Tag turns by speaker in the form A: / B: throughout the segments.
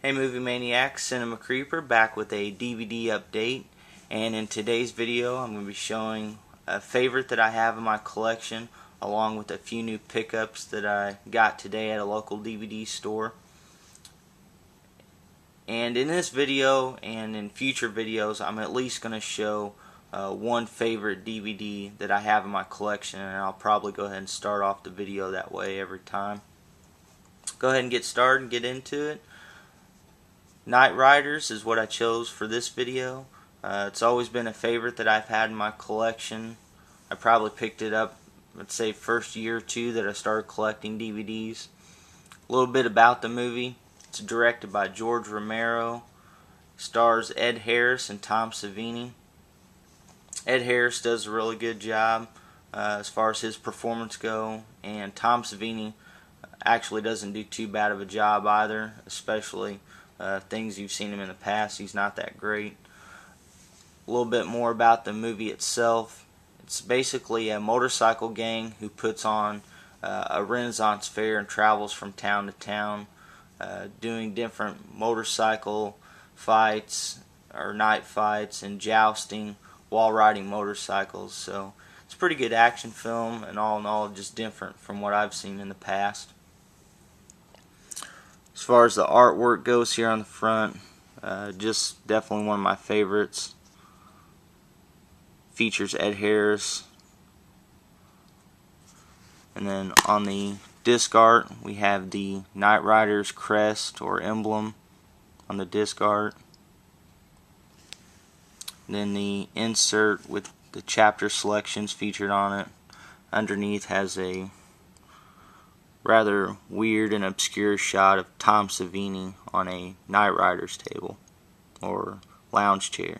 A: Hey Movie Maniacs, CinemaCreeper back with a DVD update, and in today's video I'm going to be showing a favorite that I have in my collection along with a few new pickups that I got today at a local DVD store. And in this video and in future videos I'm at least going to show one favorite DVD that I have in my collection, and I'll probably go ahead and start off the video that way every time. Go ahead and get started and get into it. Knightriders is what I chose for this video. It's always been a favorite that I've had in my collection. I probably picked it up, let's say, first year or two that I started collecting DVDs. A little bit about the movie. It's directed by George Romero. Stars Ed Harris and Tom Savini. Ed Harris does a really good job as far as his performance go, and Tom Savini actually doesn't do too bad of a job either, especially things you've seen him in the past. He's not that great. A little bit more about the movie itself. It's basically a motorcycle gang who puts on a Renaissance fair and travels from town to town doing different motorcycle fights or night fights and jousting while riding motorcycles. So it's a pretty good action film, and all in all just different from what I've seen in the past. As far as the artwork goes here on the front, just definitely one of my favorites. Features Ed Harris. And then on the disc art we have the knightriders crest or emblem on the disc art. And then the insert with the chapter selections featured on it. Underneath has a rather weird and obscure shot of Tom Savini on a Knightriders table or lounge chair.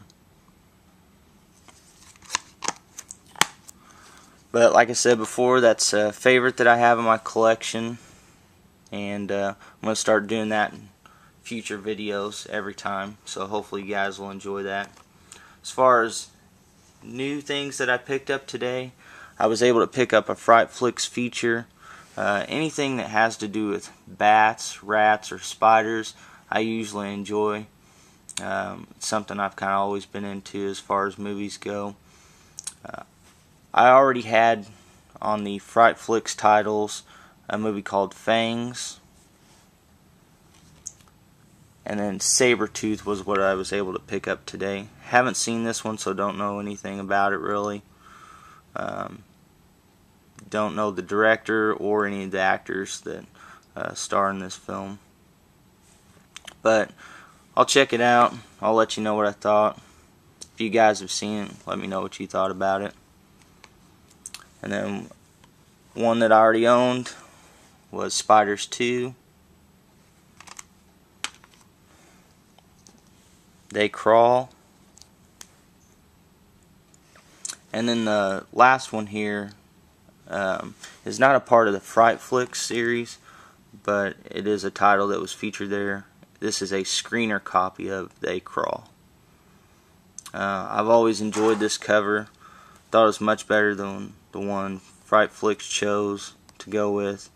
A: But like I said before, that's a favorite that I have in my collection, and I'm going to start doing that in future videos every time, so hopefully you guys will enjoy that. As far as new things that I picked up today, I was able to pick up a Fright Flicks feature. Anything that has to do with bats, rats, or spiders, I usually enjoy. It's something I've kind of always been into as far as movies go. I already had on the Fright Flicks titles a movie called Fangs, and then Sabretooth was what I was able to pick up today. Haven't seen this one, so don't know anything about it really. Don't know the director or any of the actors that star in this film. But I'll check it out. I'll let you know what I thought. If you guys have seen it, let me know what you thought about it. And then one that I already owned was Spiders 2. They Crawl. And then the last one here is not a part of the Fright Flicks series, but it is a title that was featured there. This is a screener copy of They Crawl. I've always enjoyed this cover. Thought it was much better than the one Fright Flicks chose to go with.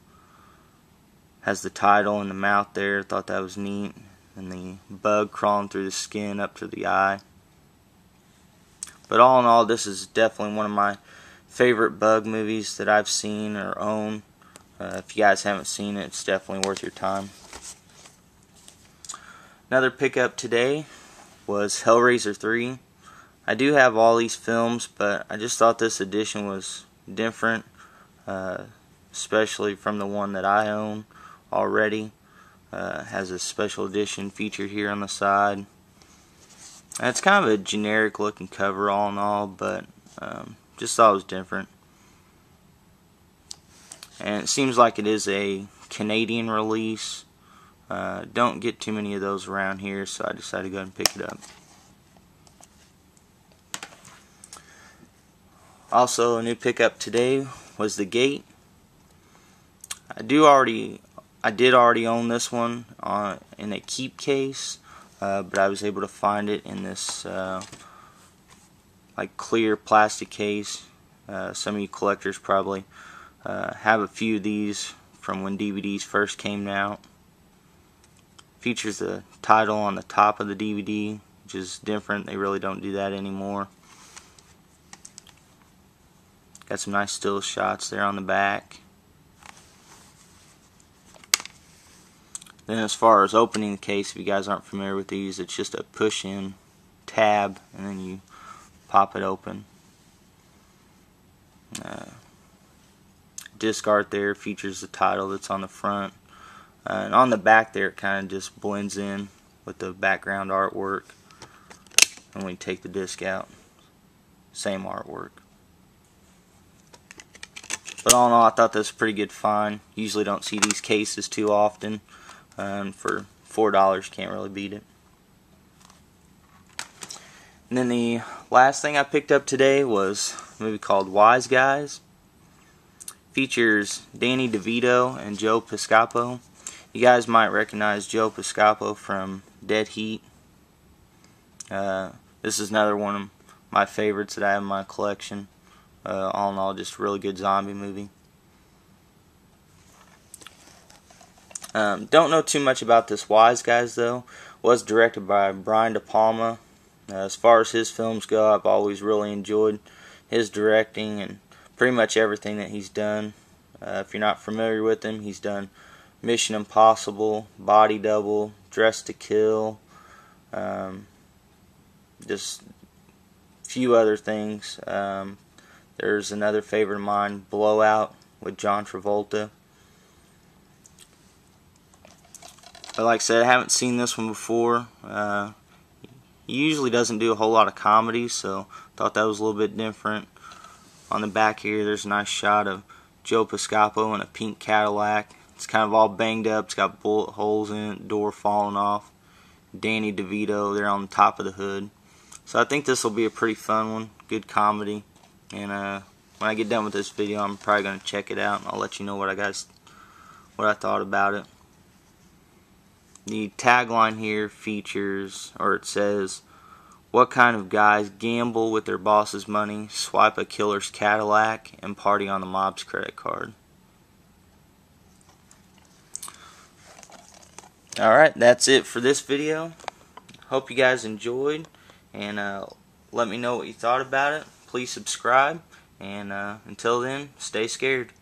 A: Has the title and the mouth there. Thought that was neat. And the bug crawling through the skin up to the eye. But all in all, this is definitely one of my favorite bug movies that I've seen or own. If you guys haven't seen it, it's definitely worth your time. Another pickup today was Hellraiser 3. I do have all these films, but I just thought this edition was different, especially from the one that I own already. Has a special edition featured here on the side. And it's kind of a generic looking cover all in all, but just thought it was different. And it seems like it is a Canadian release. Don't get too many of those around here, so I decided to go ahead and pick it up. Also, a new pickup today was The Gate. I did already own this one in a keep case, but I was able to find it in this like clear plastic case. Some of you collectors probably have a few of these from when DVDs first came out. Features the title on the top of the DVD, which is different. They really don't do that anymore. Got some nice still shots there on the back. Then as far as opening the case, if you guys aren't familiar with these, it's just a push-in tab and then you pop it open. Disc art there features the title that's on the front. And on the back there it kind of just blends in with the background artwork. And when you take the disc out, same artwork. But all in all, I thought that was a pretty good find. Usually don't see these cases too often. For $4, can't really beat it. And then the last thing I picked up today was a movie called Wise Guys. Features Danny DeVito and Joe Piscopo. You guys might recognize Joe Piscopo from Dead Heat. This is another one of my favorites that I have in my collection. All in all, just a really good zombie movie. Don't know too much about this Wise Guys though. Was directed by Brian De Palma. As far as his films go, I've always really enjoyed his directing and pretty much everything that he's done. If you're not familiar with him, he's done Mission Impossible, Body Double, Dressed to Kill, just a few other things. There's another favorite of mine, Blowout, with John Travolta. But like I said, I haven't seen this one before. He usually doesn't do a whole lot of comedies, so thought that was a little bit different. On the back here, there's a nice shot of Joe Piscopo in a pink Cadillac. It's kind of all banged up. It's got bullet holes in it, door falling off. Danny DeVito there on the top of the hood. So I think this will be a pretty fun one. Good comedy. And when I get done with this video, I'm probably going to check it out, and I'll let you know what I thought about it. The tagline here features, or it says, "What kind of guys gamble with their boss's money, swipe a killer's Cadillac, and party on the mob's credit card?" Alright, that's it for this video. Hope you guys enjoyed, and let me know what you thought about it. Please subscribe, and until then, stay scared.